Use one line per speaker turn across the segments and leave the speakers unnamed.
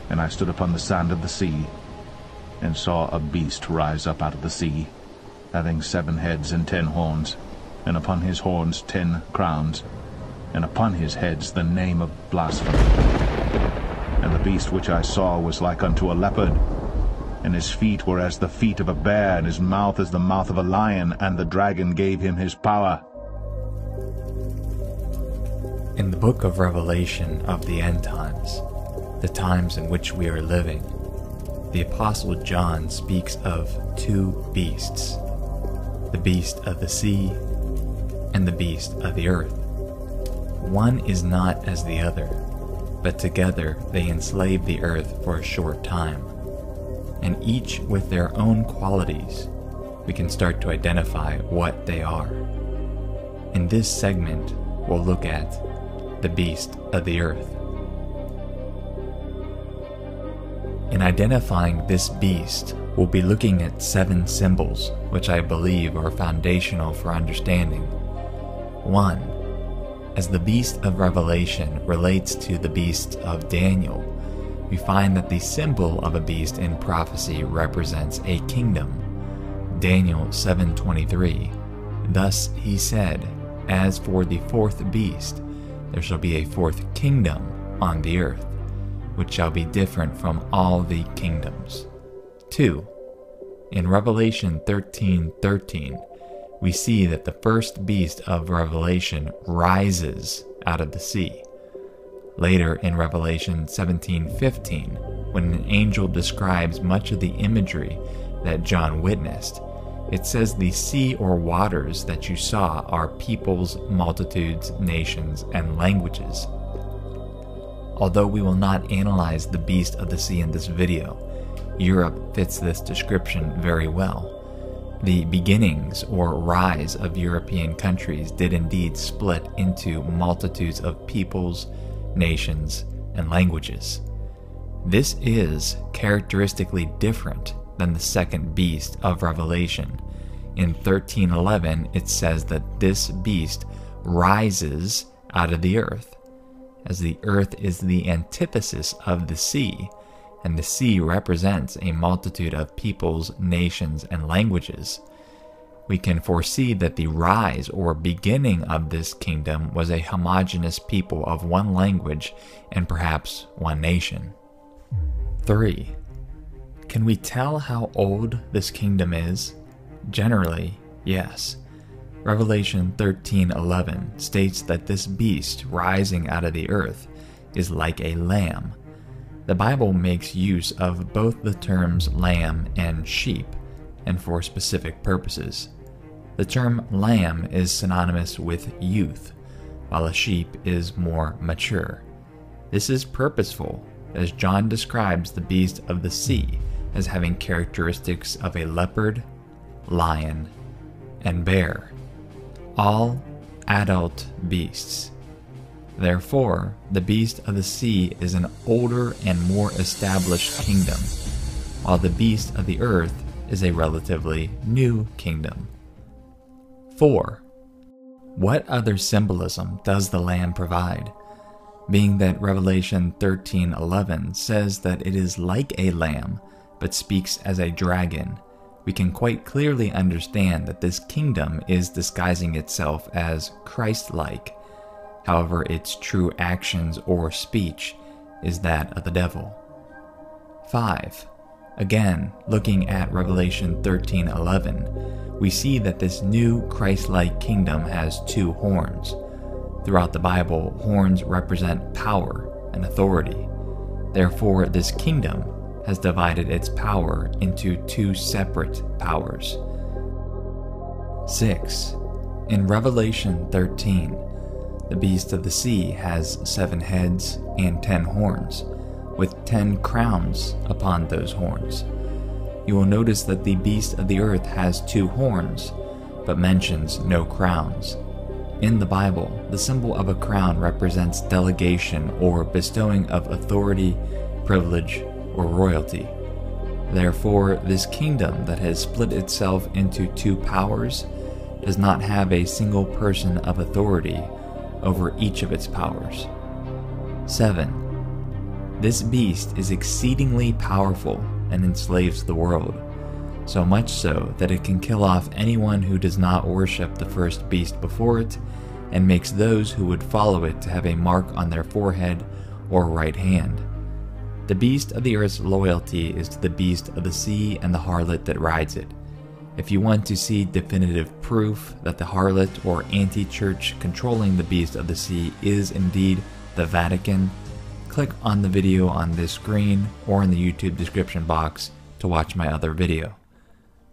And I stood upon the sand of the sea, and saw a beast rise up out of the sea, having 7 heads and 10 horns, and upon his horns 10 crowns, and upon his heads the name of blasphemy. And the beast which I saw was like unto a leopard, and his feet were as the feet of a bear, and his mouth as the mouth of a lion, and the dragon gave him his power.
In the book of Revelation of the end times, the times in which we are living, the Apostle John speaks of 2 beasts, the beast of the sea and the beast of the earth. One is not as the other, but together they enslave the earth for a short time, and each with their own qualities, we can start to identify what they are. In this segment, we'll look at the beast of the earth. In identifying this beast, we'll be looking at 7 symbols, which I believe are foundational for understanding. 1. As the beast of Revelation relates to the beast of Daniel, we find that the symbol of a beast in prophecy represents a kingdom. Daniel 7:23. Thus he said, "As for the 4th beast, there shall be a 4th kingdom on the earth, which shall be different from all the kingdoms." 2. In Revelation 13:13, we see that the first beast of Revelation rises out of the sea. Later in Revelation 17:15, when an angel describes much of the imagery that John witnessed, it says the sea or waters that you saw are peoples, multitudes, nations, and languages. Although we will not analyze the beast of the sea in this video, Europe fits this description very well. The beginnings or rise of European countries did indeed split into multitudes of peoples, nations, and languages. This is characteristically different than the second beast of Revelation. In 13:11, it says that this beast rises out of the earth, as the earth is the antithesis of the sea, and the sea represents a multitude of peoples, nations, and languages. We can foresee that the rise or beginning of this kingdom was a homogeneous people of one language and perhaps one nation. 3. Can we tell how old this kingdom is? Generally, yes. Revelation 13:11 states that this beast rising out of the earth is like a lamb. The Bible makes use of both the terms lamb and sheep, and for specific purposes. The term lamb is synonymous with youth, while a sheep is more mature. This is purposeful, as John describes the beast of the sea as having characteristics of a leopard, lion, and bear, all adult beasts. Therefore, the beast of the sea is an older and more established kingdom, while the beast of the earth is a relatively new kingdom. 4. What other symbolism does the lamb provide? Being that Revelation 13:11 says that it is like a lamb, but speaks as a dragon, we can quite clearly understand that this kingdom is disguising itself as Christ-like. However, its true actions or speech is that of the devil. 5. Again, looking at Revelation 13:11, we see that this new Christ-like kingdom has 2 horns. Throughout the Bible, horns represent power and authority. Therefore, this kingdom has divided its power into 2 separate powers. 6. In Revelation 13, the beast of the sea has 7 heads and 10 horns, with 10 crowns upon those horns. You will notice that the beast of the earth has 2 horns, but mentions no crowns. In the Bible, the symbol of a crown represents delegation or bestowing of authority, privilege, or royalty. Therefore, this kingdom that has split itself into 2 powers does not have a single person of authority over each of its powers. 7. This beast is exceedingly powerful and enslaves the world, so much so that it can kill off anyone who does not worship the first beast before it, and makes those who would follow it to have a mark on their forehead or right hand. The beast of the earth's loyalty is to the beast of the sea and the harlot that rides it. If you want to see definitive proof that the harlot or anti-church controlling the beast of the sea is indeed the Vatican, click on the video on this screen or in the YouTube description box to watch my other video.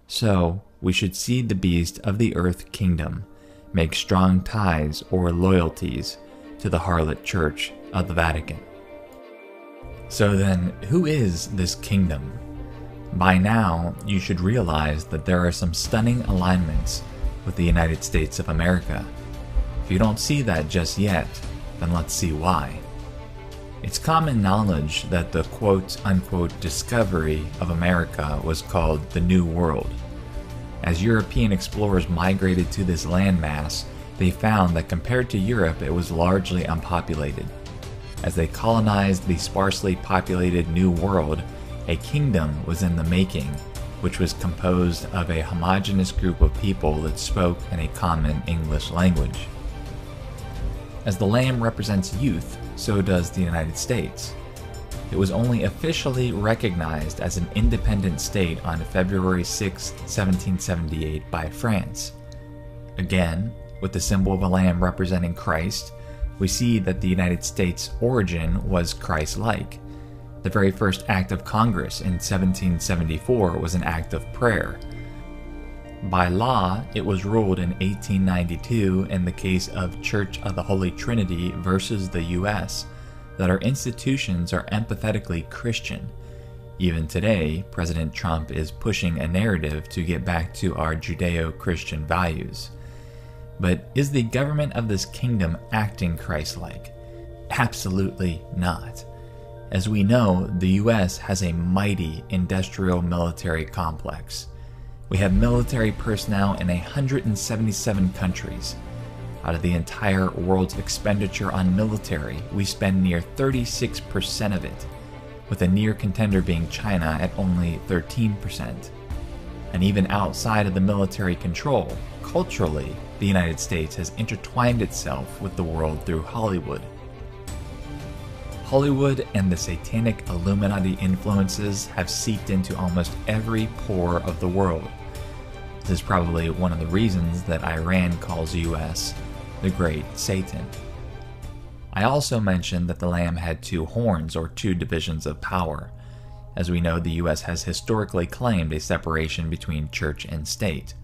So, we should see the beast of the earth kingdom make strong ties or loyalties to the harlot church of the Vatican. So then, who is this kingdom? By now, you should realize that there are some stunning alignments with the United States of America. If you don't see that just yet, then let's see why. It's common knowledge that the quote-unquote discovery of America was called the New World. As European explorers migrated to this landmass, they found that compared to Europe, it was largely unpopulated. As they colonized the sparsely populated New World, a kingdom was in the making, which was composed of a homogeneous group of people that spoke in a common English language. As the lamb represents youth, so does the United States. It was only officially recognized as an independent state on February 6, 1778 by France. Again, with the symbol of a lamb representing Christ, we see that the United States' origin was Christ-like. The very first act of Congress in 1774 was an act of prayer. By law, it was ruled in 1892 in the case of Church of the Holy Trinity versus the U.S. that our institutions are empathetically Christian. Even today, President Trump is pushing a narrative to get back to our Judeo-Christian values. But is the government of this kingdom acting Christ-like? Absolutely not. As we know, the U.S. has a mighty industrial military complex. We have military personnel in 177 countries. Out of the entire world's expenditure on military, we spend near 36% of it, with a near contender being China at only 13%. And even outside of the military control, culturally, the United States has intertwined itself with the world through Hollywood. Hollywood and the satanic Illuminati influences have seeped into almost every pore of the world. This is probably one of the reasons that Iran calls US the Great Satan. I also mentioned that the Lamb had two horns, or two divisions of power. As we know, the US has historically claimed a separation between church and state.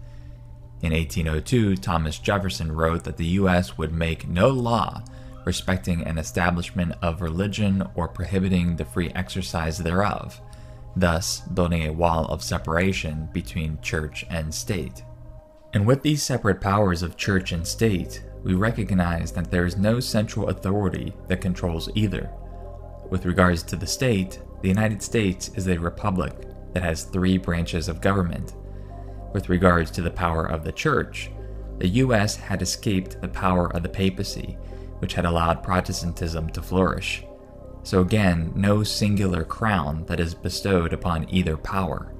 In 1802, Thomas Jefferson wrote that the US would make no law respecting an establishment of religion or prohibiting the free exercise thereof, thus building a wall of separation between church and state. And with these separate powers of church and state, we recognize that there is no central authority that controls either. With regards to the state, the United States is a republic that has 3 branches of government. With regards to the power of the church, the US had escaped the power of the papacy, which had allowed Protestantism to flourish. So again, no singular crown that is bestowed upon either power.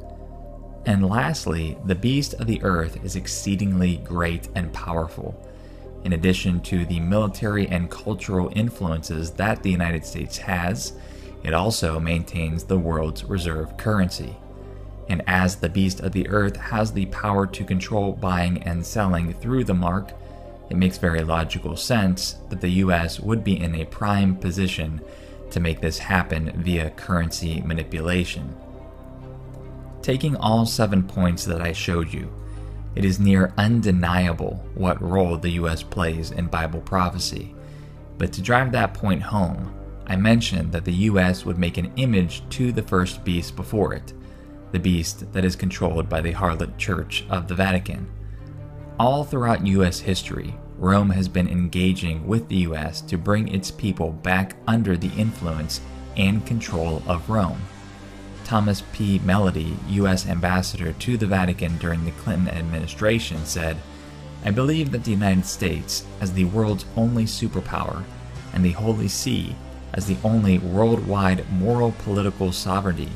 And lastly, the beast of the earth is exceedingly great and powerful. In addition to the military and cultural influences that the United States has, it also maintains the world's reserve currency. And as the beast of the earth has the power to control buying and selling through the mark, it makes very logical sense that the US would be in a prime position to make this happen via currency manipulation. Taking all 7 points that I showed you, it is near undeniable what role the US plays in Bible prophecy. But to drive that point home, I mentioned that the US would make an image to the first beast before it, the beast that is controlled by the harlot church of the Vatican. All throughout US history, Rome has been engaging with the US to bring its people back under the influence and control of Rome. Thomas P. Melody, U.S. ambassador to the Vatican during the Clinton administration, said, "I believe that the United States, as the world's only superpower, and the Holy See, as the only worldwide moral political sovereignty,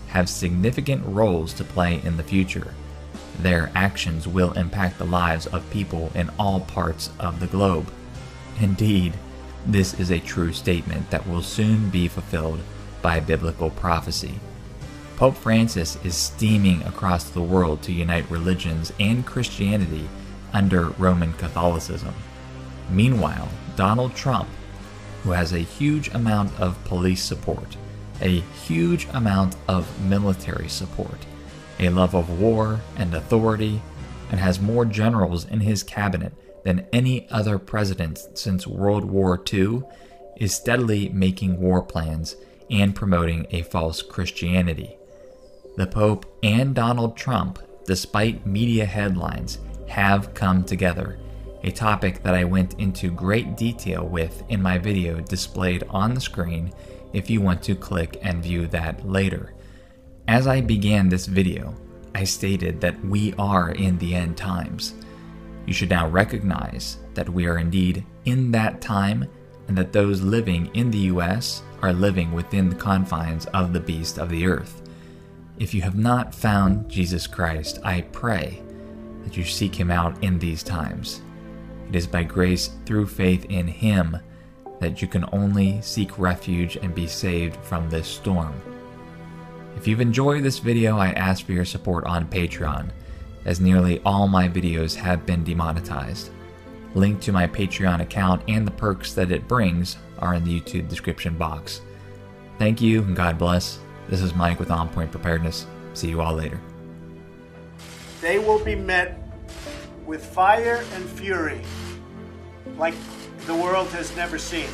have significant roles to play in the future. Their actions will impact the lives of people in all parts of the globe. Indeed, this is a true statement that will soon be fulfilled by biblical prophecy. Pope Francis is steaming across the world to unite religions and Christianity under Roman Catholicism. Meanwhile, Donald Trump, who has a huge amount of police support, a huge amount of military support, a love of war and authority, and has more generals in his cabinet than any other president since World War II, is steadily making war plans and promoting a false Christianity. The Pope and Donald Trump, despite media headlines, have come together, a topic that I went into great detail with in my video displayed on the screen if you want to click and view that later. As I began this video, I stated that we are in the end times. You should now recognize that we are indeed in that time, and that those living in the US are living within the confines of the beast of the earth. If you have not found Jesus Christ, I pray that you seek him out in these times. It is by grace through faith in him that you can only seek refuge and be saved from this storm. If you've enjoyed this video, I ask for your support on Patreon, as nearly all my videos have been demonetized. Link to my Patreon account and the perks that it brings are in the YouTube description box. Thank you and God bless. This is Mike with On Point Preparedness. See you all later.
They will be met with fire and fury like the world has never seen.